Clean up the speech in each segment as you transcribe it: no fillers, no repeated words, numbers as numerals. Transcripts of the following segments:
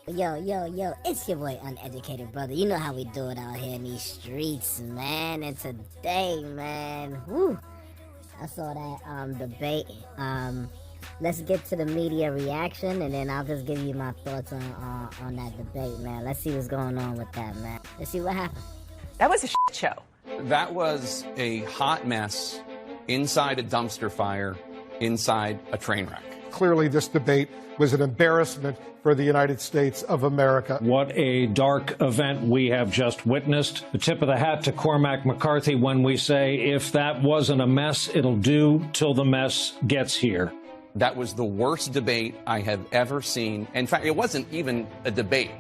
Yo, it's your boy Uneducated Brother. You know how we do it out here in these streets, man. And today, man, woo, I saw that debate. Let's get to the media reaction, and then I'll just give you my thoughts on that debate, man. Let's see what's going on with that, man. Let's see what happened. That was a shit show. That was a hot mess inside a dumpster fire, inside a train wreck. Clearly, this debate was an embarrassment for the United States of America. What a dark event we have just witnessed. The tip of the hat to Cormac McCarthy when we say, if that wasn't a mess, it'll do till the mess gets here. That was the worst debate I have ever seen. In fact, it wasn't even a debate.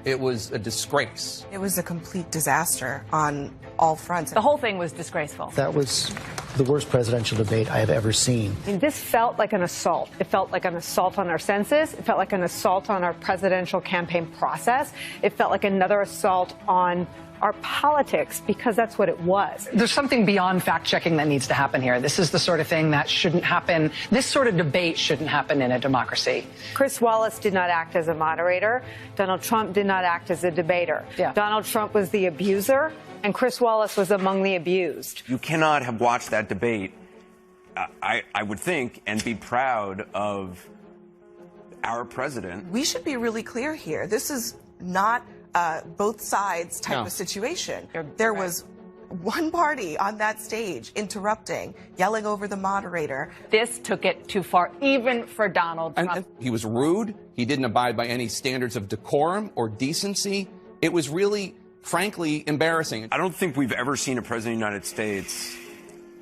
It was a disgrace. It was a complete disaster on all fronts. The whole thing was disgraceful. That was the worst presidential debate I have ever seen. I mean, this felt like an assault. It felt like an assault on our senses. It felt like an assault on our presidential campaign process. It felt like another assault on our politics, because that's what it was. There's something beyond fact-checking that needs to happen here. This is the sort of thing that shouldn't happen. This sort of debate shouldn't happen in a democracy. Chris Wallace did not act as a moderator. Donald Trump did not act as a debater. Yeah. Donald Trump was the abuser, and Chris Wallace was among the abused. You cannot have watched that debate, I would think, and be proud of our president. We should be really clear here. This is not both sides type of situation. There was one party on that stage interrupting, yelling over the moderator. This took it too far, even for Donald Trump. And he was rude. He didn't abide by any standards of decorum or decency. It was really, frankly, embarrassing. I don't think we've ever seen a president of the United States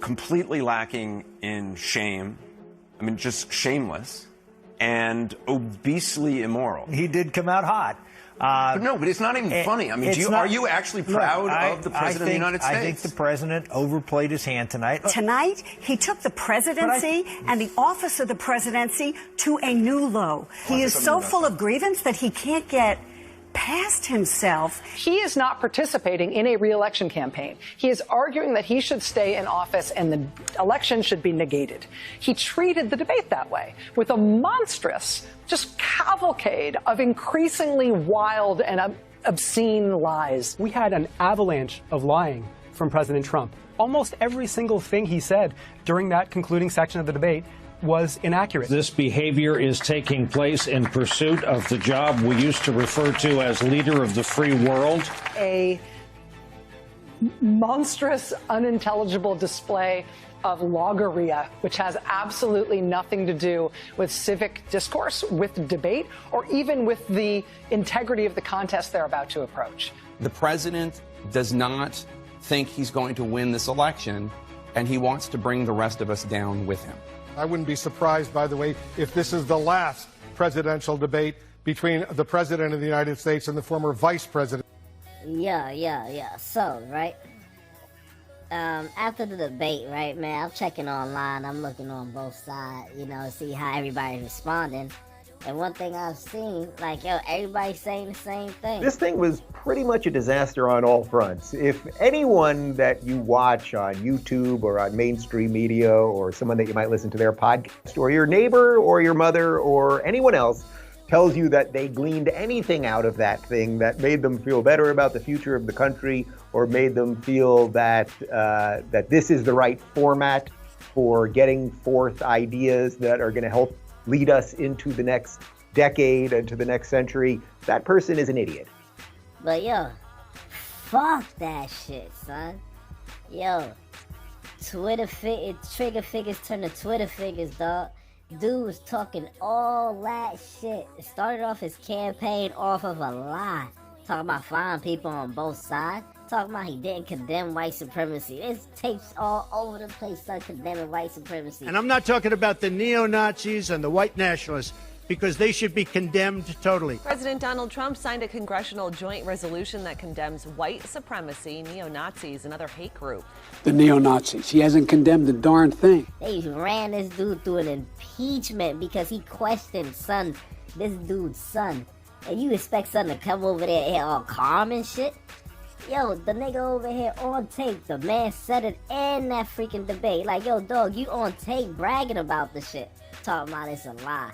completely lacking in shame. I mean, just shameless and obesely immoral. He did come out hot. But it's not even funny. I mean, are you actually proud of the president of the United States? I think the president overplayed his hand tonight. Tonight, he took the presidency and the office of the presidency to a new low. He is so full of grievance that he can't get past himself. He is not participating in a re-election campaign. He is arguing that he should stay in office and the election should be negated. He treated the debate that way, with a monstrous, just cavalcade of increasingly wild and obscene lies. We had an avalanche of lying from President Trump. Almost every single thing he said during that concluding section of the debate was inaccurate. This behavior is taking place in pursuit of the job we used to refer to as leader of the free world. A monstrous, unintelligible display of logorrhea, which has absolutely nothing to do with civic discourse, with debate, or even with the integrity of the contest they're about to approach. The president does not think he's going to win this election, and he wants to bring the rest of us down with him. I wouldn't be surprised, by the way, if this is the last presidential debate between the president of the United States and the former vice president. Yeah. So, right, after the debate, right, man, I'm checking online. I'm looking on both sides, see how everybody's responding. And one thing I've seen, everybody's saying the same thing. This thing was pretty much a disaster on all fronts. If anyone that you watch on YouTube or on mainstream media or someone that you might listen to their podcast, or your neighbor or your mother or anyone else tells you that they gleaned anything out of that thing that made them feel better about the future of the country, or made them feel that that this is the right format for getting forth ideas that are going to help lead us into the next decade and to the next century, that person is an idiot. But fuck that shit, son. Trigger figures turn to Twitter figures, dog. Dude was talking all that shit. It started off his campaign off of a lie. Talking about fine people on both sides. Talking about he didn't condemn white supremacy. There's tapes all over the place son condemning white supremacy. And I'm not talking about the neo-Nazis and the white nationalists, because they should be condemned totally. President Donald Trump signed a congressional joint resolution that condemns white supremacy, neo-Nazis, and other hate groups. The neo-Nazis. He hasn't condemned a darn thing. They ran this dude through an impeachment because he questioned this dude's son. And you expect son to come over there and all calm and shit? The nigga over here on tape, the man said it in that freaking debate. Dog, you on tape bragging about the shit. Talking about it's a lie.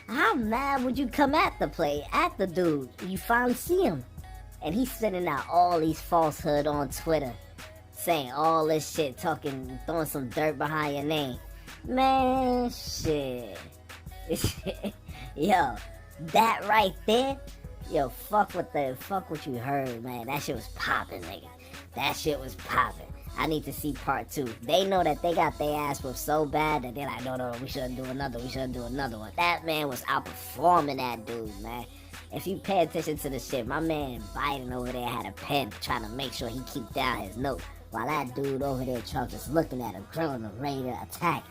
how mad would you come at the dude? You finally see him, and he's sending out all these falsehood on Twitter, saying all this shit, throwing some dirt behind your name. Man, shit. Yo, that right there, yo, fuck what you heard, man. That shit was popping, nigga. That shit was popping. I need to see part 2. They know that they got their ass whooped so bad that they're like, no, we shouldn't do another one. That man was outperforming that dude, man. If you pay attention to the shit, my man Biden over there had a pen trying to make sure he keep down his note, while that dude over there, Trump, just looking at him, grilling him, ready to attack.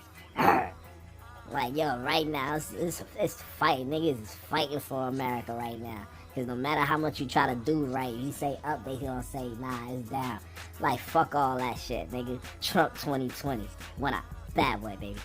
Like, yo, right now, it's fighting. Niggas is fighting for America right now. Because no matter how much you try to do right, you say up, they gonna say, nah, it's down. Like, fuck all that shit, nigga. Trump 2020. Went out. Bad boy, baby.